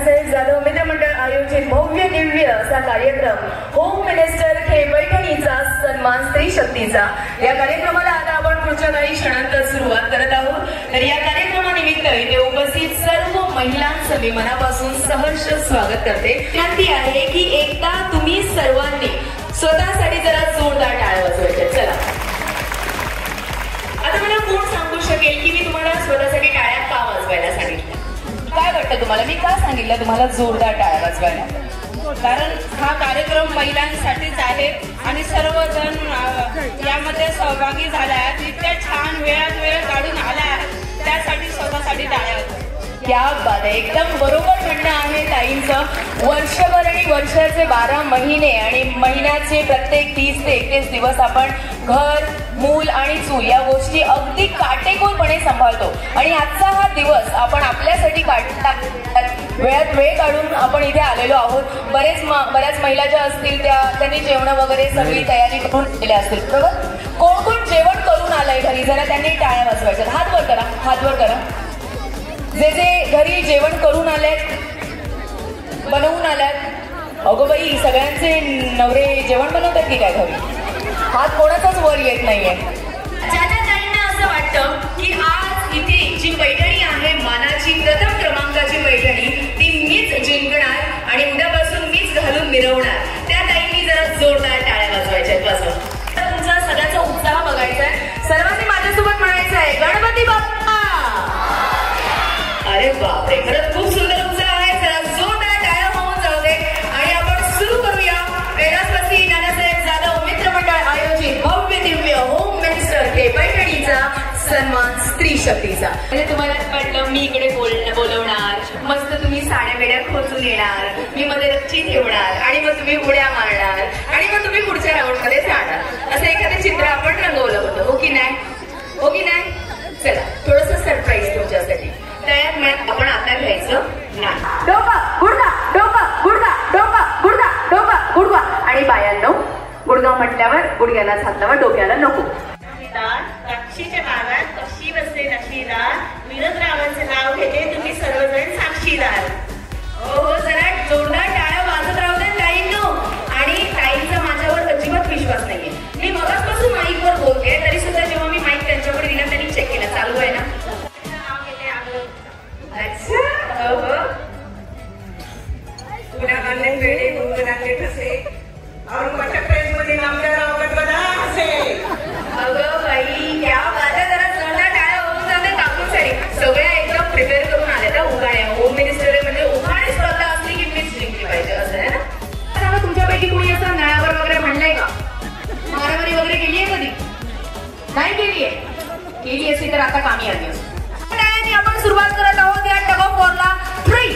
नानासाहेब जाधव मित्रमंडळ आयोजित भव्य दिव्य असा कार्यक्रम होम मिनिस्टर खे पैठणीचा सन्मान स्त्री शक्तीचा या कार्यक्रमाला आता आपण पुढच्या काही क्षणांत सुरुवात करत आहोत। तर या कार्यक्रमानिमित्त इथे उपस्थित सर्व महिलांचं मी मनापासून सहर्ष स्वागत करते। विनंती आहे की एकदा तुम्ही सर्वांनी स्वतःसाठी जरा जोरदार टाळ्या वाजवायच्या। चला आता मला कोण सांगू शकेल की मी तुम्हाला स्वतःसाठी टाळ्या का वाजवायला सांगितलं? काय वाटतं तुम्हाला मी का सांगितलं तुम्हाला जोरदार टाळ्या वाजवायला? कारण हा कार्यक्रम महिलांसाठीच आहे आणि सर्वजण यामध्ये सहभागी झाले आहेत। इतक्या छान वेळात वेळ काढून आल्या आहेत त्यासाठी स्वतःसाठी टाळ्या वाजवा। क्या बात आहे, एकदम बरोबर म्हणणं आहे ताईंचं। वर्षभर आणि वर्षाचे 12 महिने आणि महिन्याचे प्रत्येक 30 ते 31 दिवस आपण घर मूल आणि चूल या गोष्टी अगदी काटेकोरपणे सांभाळतो आणि आजचा हा दिवस आपण आपल्यासाठी वेळात वेळ काढून आपण इथे आलेलो आहोत। बऱ्याच महिला ज्या असतील त्यांनी जेवण वगैरे सगळी तयारी करून केल्या असतील, बरोबर? कोण कोण जेवण करून आलंय घरी जरा त्यांनी टाळ्या वाजवायच्या। हात वर करा, हात वर करा। जे जे घरी जेवण करून आलेत, बनवून आल्यात, अगो बाई सगळ्यांचे नवरे जेवण बनवतात की काय घरी? हात कोणाचाच वर येत नाहीये। ज्याच्या ताईंना असं वाटतं की आज इथे जी पैठणी आहे मानाची प्रथम क्रमांकाची पैठणी ती मीच जिंकणार आणि उद्यापासून मीच घालून मिरवणार, त्या ताईंनी जरा जोरदार टाळ्या वाजवायच्या। बस तुमचा सगळ्यांचा उत्साह बघायचा आहे। सर्वांनी माझ्यासोबत म्हणायचं आहे गणपती बाप्पा। अरे बापरे, खरंच खूप सुंदर उत्साह आहे। चला जोरदार टाळ्या होऊन जाऊ दे आणि आपण सुरू करूया कैलासवासी नानासाहेब जाधव मित्रमंडळ आयोजित भव्य दिव्य होम मिनिस्टर खे पैठणीचा सन्मान स्त्री शक्तीचा। म्हणजे तुम्हाला वाटलं मी इकडे बोलवणार, मस्त तुम्ही साड्या बेड्या खोचून येणार, मी मध्ये रच्ची ठेवणार आणि मग तुम्ही उड्या मारणार आणि मग तुम्ही पुढच्या राऊंड मध्ये जाणार, असं एखादं चित्र आपण रंगवलं होतं, हो की नाही? हो की नाही? चला थोडस सरप्राईज तुमच्यासाठी तयार आपण आता घ्यायचं नाही। डोका गुडगा, डोका गुडगा, डोका गुडगा, डोका गुडगा आणि बायांनो गुडगा म्हटल्यावर गुडघ्याला हातलावा, डोक्याला नको। द्राक्षीच्या बागात कशी बसते नक्षीदार, वीरद्रावांचे नाव घेते तुम्ही सर्वजण साक्षीदार। हो जरा जोरदार टाळ्या वाजत राहू दे ताईंनो। आणि ताईंचा माझ्यावर अजिबात विश्वास नाहीये। मी मगाचपासून माईकवर बोलते तरी सुद्धा जेव्हा मी माईक त्यांच्याकडे दिला त्यांनी चेक केला चालू आहे ना। अच्छा, पुण्या आणले पेढे, गुंगण आणले ठसे, औरंगाबादच्या प्रेसमध्ये नामच्या रावगड बना असे। अगं बाई क्या बात आहे, जरा जोरदार टाळ्या होऊन जाते काकूसाठी। सगळ्या एकदम प्रिपेअर करून आल्या त्या उखाण्या। होम मिनिस्टर म्हणजे उखाणे स्पर्धा असली की मीच जिंकली पाहिजे असं आहे ना? सांगा तुमच्यापैकी कुणी असं नळावर वगैरे म्हणलंय का? मारामारी वगैरे केली आहे कधी? नाही केली आहे? केली असती तर आता कामी आली असती। आपण सुरुवात करत आहोत या टग ऑफ वॉरला। 3,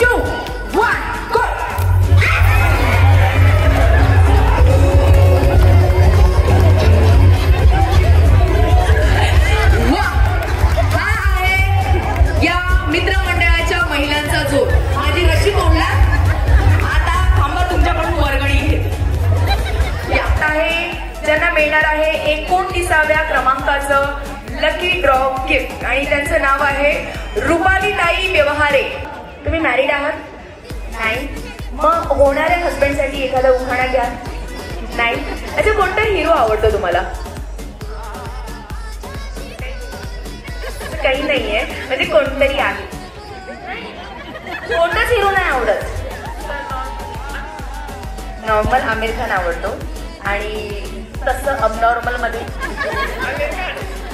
2, 1 गो। हा आहे या मित्रमंडळाच्या महिलांचा जोर। माझी रशी तोडला, आता थांबा तुमच्याकडून वर्गणी घेते। यात आहे ज्यांना मिळणार आहे 29व्या क्रमांकाचं लकी ड्रॉ गिफ्ट आणि त्यांचं नाव आहे रुपालीताई व्यवहारे। तुम्ही मॅरिड आहात? नाही? मग होणाऱ्या हस्बंडसाठी एखादा उखाणा घ्या। नाही? अच्छा, कोणता हिरो आवडतो तुम्हाला? काही नाहीये म्हणजे कोणतरी आहे, कोणताच हिरो नाही आवडत? नॉर्मल आमिर खान आवडतो आणि तसं अबनॉर्मल मध्ये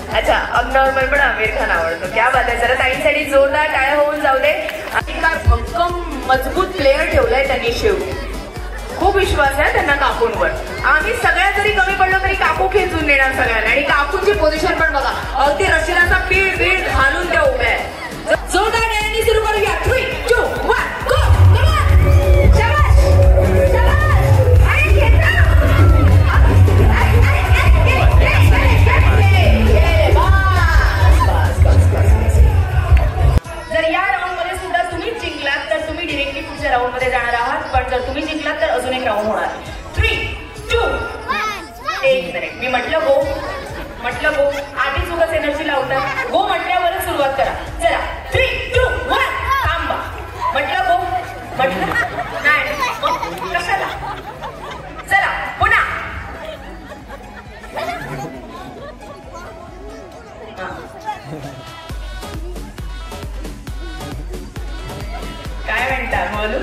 अच्छा अबनॉर्मल पण आमिर खान आवडतो। क्या बात आहे, जरा ताईंसाठी जोरदार टाळ्या होऊन जाऊ दे। आणि काय भक्कम मजबूत प्लेअर ठेवलाय त्यांनी शेवटी, खूप विश्वास आहे त्यांना काकूंवर। आम्ही सगळ्या जरी कमी पडलो तरी काकू खेचून देणार सगळ्यांना। आणि काकूंची पोझिशन पण बघा, अगदी रशिलाचा पीठ घालून त्या उभ्या आहे। जोरदार टाळ्यांनी सुरू करूया। 3, 2, 1 गो। शाबाश शाबाश, आणि घेतला। जर या राऊंड मध्ये सुद्धा तुम्ही जिंकलात तर तुम्ही डिरेक्टली पुढच्या राऊंड मध्ये जाणार आहात, पण जर तुम्ही जिंकलात तर अजून एक राऊंड होणार। 3, 2, 1 मिनिट। मी म्हटलं गो, म्हटलं गो, आधी उगाच एनर्जी लावतात। गो म्हटल्यावरच सुरुवात करा। चला 3, 2, 1 थांबा, म्हटलं गो। म्हटलं नाही कशाला. चला पुन्हा. काय म्हणता बोलू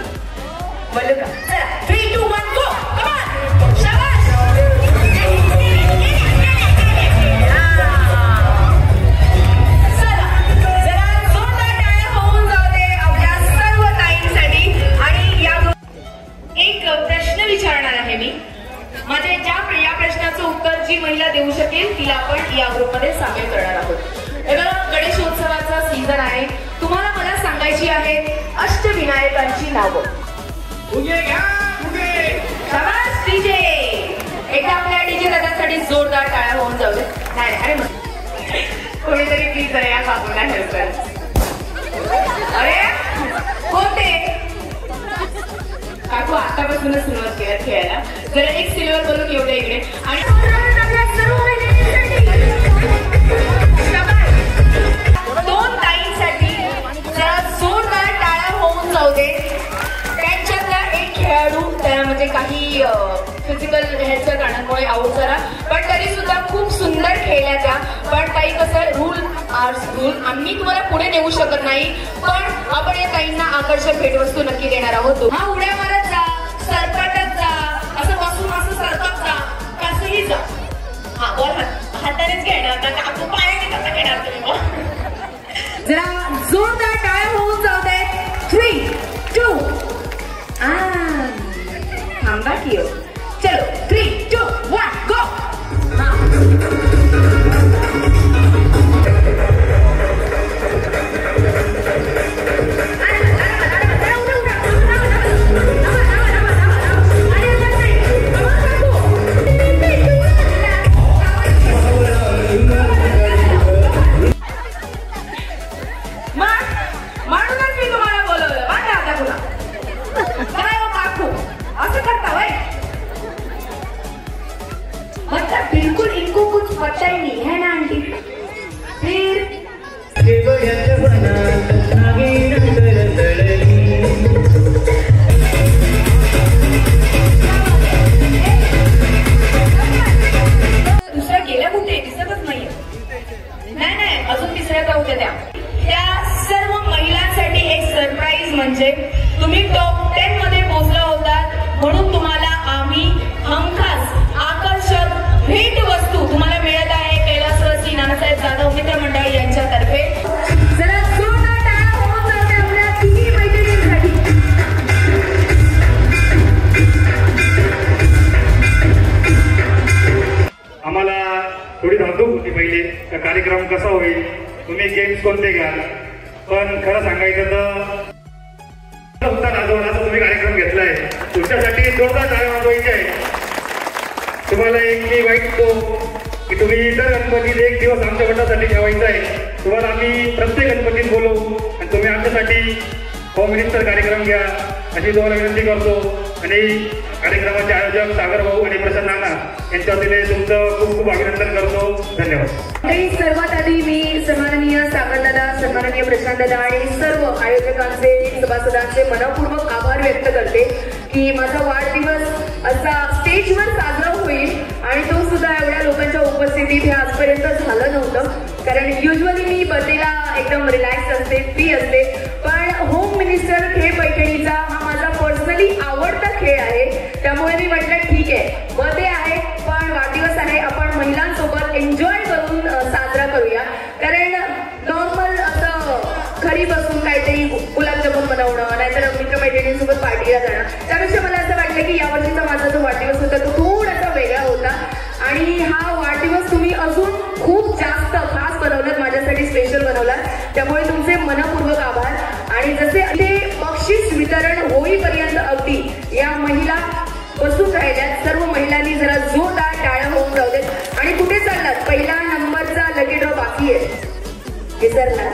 बोलू का. चला 3, 2, 1 गो. शाबास. चला जरा जोरदार टाळ्या होऊन जाऊ दे आपल्या सर्व ताईंसाठी. आणि एक प्रश्न विचारणार आहे मी. माझ्या या प्रश्नाचं उत्तर जी महिला देऊ शकेल तिला आपण या ग्रुपमध्ये सामील करणार आहोत. हे बघा गणेशोत्सवाचा सीझन आहे. तुम्हाला मला सांगायची आहेत अष्टविनायकांची नावं. शाबास डीजे. एकदा आपल्या डीजे दादासाठी जोरदार टाळ्या होऊन जाऊ दे. नाही अरे कोणीतरी प्लीज या काकूला हेल्प कर. अरे कोणते काकू आतापासूनच सुरुवात केल्या खेळायला. जरा एक सिल्वर करून येऊ दे इकडे. आणि दोन ताईंसाठी जरा जोरदार टाळ्या होऊन जाऊ दे. त्यांच्यातला एक खेळाडू त्या म्हणजे काही फिजिकल ह्याच्या कारणामुळे आऊट झाला पण तरी सुद्धा खूप सुंदर खेळल्या त्या. पण ताई कसं रूल आम्ही तुम्हाला पुढे नेऊ शकत नाही पण आपण या ताईंना आकर्षक भेटवस्तू नक्की देणार आहोत. हा उड्या मारत जा, सरपटत जा, असं बसून असं सरकत जा, कसंही जा. हा बॉल हातानेच घेणार का काकू पायाने कसं घेणार तुम्ही. जरा जोरदार टाळ्या होऊन जाऊ दे. 3, 2 थांबा की हो. चलो 3, 2, 1 गो. म्हणूनच मी तुम्हाला बोलवलं बघा आता तुला. काय हो काकू असं करता वय. मतलब बिल्कुल इनको कुछ पता ही नहीं है ना आंटी. फिर दुसऱ्या गेल्या कुठे दिसतच नाहीये. नाही अजून तिसऱ्या जाऊ द्या. त्या सर्व महिलांसाठी एक सरप्राईज म्हणजे तुम्ही टॉप 10 मध्ये पोहोचला होतात म्हणून तुम्हाला आम्ही हमखास आकर्षक भेटवस्तू तुम्हाला मिळत आहे कैलासवासी नानासाहेब जाधव मित्रमंडळ यांच्यातर्फे. जरा जोरदार टाळ्या होऊन जाऊ दे आपल्या तिन्ही मैत्रिणींसाठी. आम्हाला थोडी धाकधूक होती पहिले का कार्यक्रम कसा होईल, तुम्ही गेम्स कोणते घ्याल. पण खरं सांगायचं तर होता नाजवण्याचा तुम्ही कार्यक्रम घेतलाय तुमच्यासाठी जोरदार टाळ्या वाजवायची आहे. तुम्हाला एक मी वाईटतो की तुम्ही इतर गणपतीत एक दिवस आमच्या गटासाठी ठेवायचा आहे. तुम्हाला आम्ही प्रत्येक गणपतीत बोलवू आणि तुम्ही आमच्यासाठी होम मिनिस्टर कार्यक्रम घ्या अशी तुम्हाला विनंती करतो. आणि कार्यक्रमाचे आयोजक सागर भाऊ आणि प्रसन्न नाना यांच्या वतीने तुमचं खूप खूप अभिनंदन करतो. धन्यवाद. सर्वात आधी मी सन्माननीय सागर दादा, सन्माननीय प्रशांत दादा आणि सर्व आयोजकांचे सभासदांचे मनपूर्वक आभार व्यक्त करते की माझा वाढदिवस असा स्टेजवर साजरा होईल आणि तो सुद्धा एवढ्या लोकांच्या उपस्थितीत हे आजपर्यंत झालं नव्हतं. कारण युजली मी बर्थडेला एकदम रिलॅक्स असते, फ्री असते. पण होम मिनिस्टर खेळ पैठणीचा हा माझा पर्सनली आवडता खेळ आहे. त्यामुळे मी म्हटलं ठीक आहे बर्थडे आहे पण वाढदिवस आहे आपण महिलांसोबत एन्जॉय करून साजरा करूया. कारण नॉर्मल असं घरी बसून काहीतरी गुलाबजामुन बनवणं नाहीतर मित्रमैत्रिणींसोबत पार्टीला जाणं त्यापेक्षा मला असं वाटलं की यावर्षीचा माझा जो वाढदिवस होता तो थोडासा वेगळा होता आणि हा वाढदिवस तुम्ही अजून खूप जास्त खास बनवलात, माझ्यासाठी स्पेशल बनवलात. त्यामुळे तुमचे मनपूर्वक आभार. आणि जसे ते बक्षीस वितरण होईपर्यंत अगदी या महिला बसून राहिल्यात. सर्व महिलांनी जरा जोरदार टाळ्या होऊन जाऊ देत. आणि कुठे चाललात, पहिला नंबरचा लकी ड्रॉ बाकी आहे विसरला.